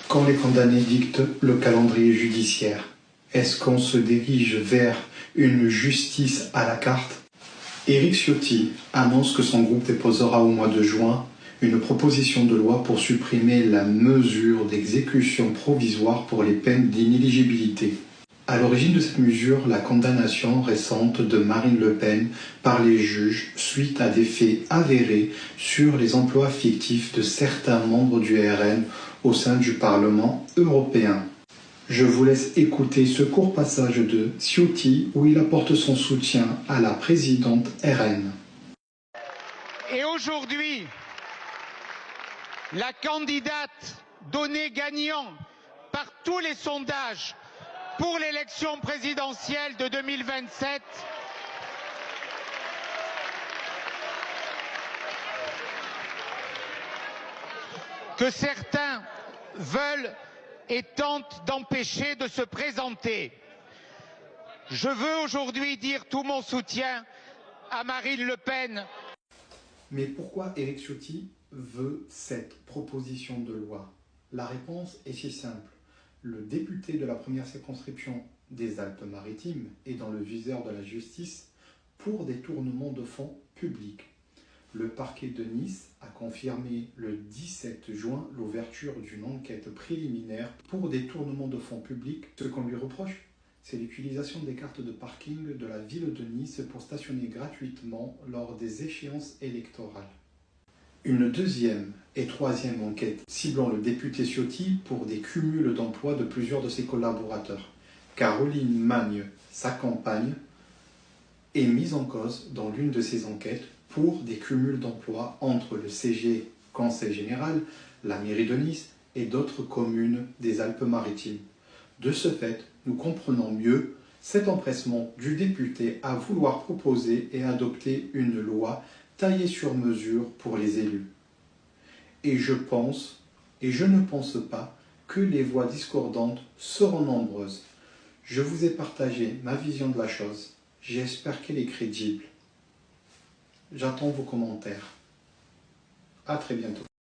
Quand les condamnés dictent le calendrier judiciaire, est-ce qu'on se dirige vers une justice à la carte? Éric Ciotti annonce que son groupe déposera au mois de juin une proposition de loi pour supprimer la mesure d'exécution provisoire pour les peines d'inéligibilité. À l'origine de cette mesure, la condamnation récente de Marine Le Pen par les juges suite à des faits avérés sur les emplois fictifs de certains membres du RN au sein du Parlement européen. Je vous laisse écouter ce court passage de Ciotti où il apporte son soutien à la présidente RN. Et aujourd'hui, la candidate donnée gagnant par tous les sondages pour l'élection présidentielle de 2027 que certains veulent et tentent d'empêcher de se présenter. Je veux aujourd'hui dire tout mon soutien à Marine Le Pen. Mais pourquoi Éric Ciotti veut cette proposition de loi? La réponse est si simple. Le député de la première circonscription des Alpes-Maritimes est dans le viseur de la justice pour détournement de fonds publics. Le parquet de Nice a confirmé le 17 juin l'ouverture d'une enquête préliminaire pour détournement de fonds publics. Ce qu'on lui reproche, c'est l'utilisation des cartes de parking de la ville de Nice pour stationner gratuitement lors des échéances électorales. Une deuxième et troisième enquête ciblant le député Ciotti pour des cumuls d'emplois de plusieurs de ses collaborateurs. Caroline Magne, sa compagne, est mise en cause dans l'une de ces enquêtes pour des cumuls d'emplois entre le CG, Conseil Général, la mairie de Nice et d'autres communes des Alpes-Maritimes. De ce fait, nous comprenons mieux cet empressement du député à vouloir proposer et adopter une loi taillée sur mesure pour les élus. Et je pense, et je ne pense pas, que les voix discordantes seront nombreuses. Je vous ai partagé ma vision de la chose. J'espère qu'elle est crédible. J'attends vos commentaires. À très bientôt.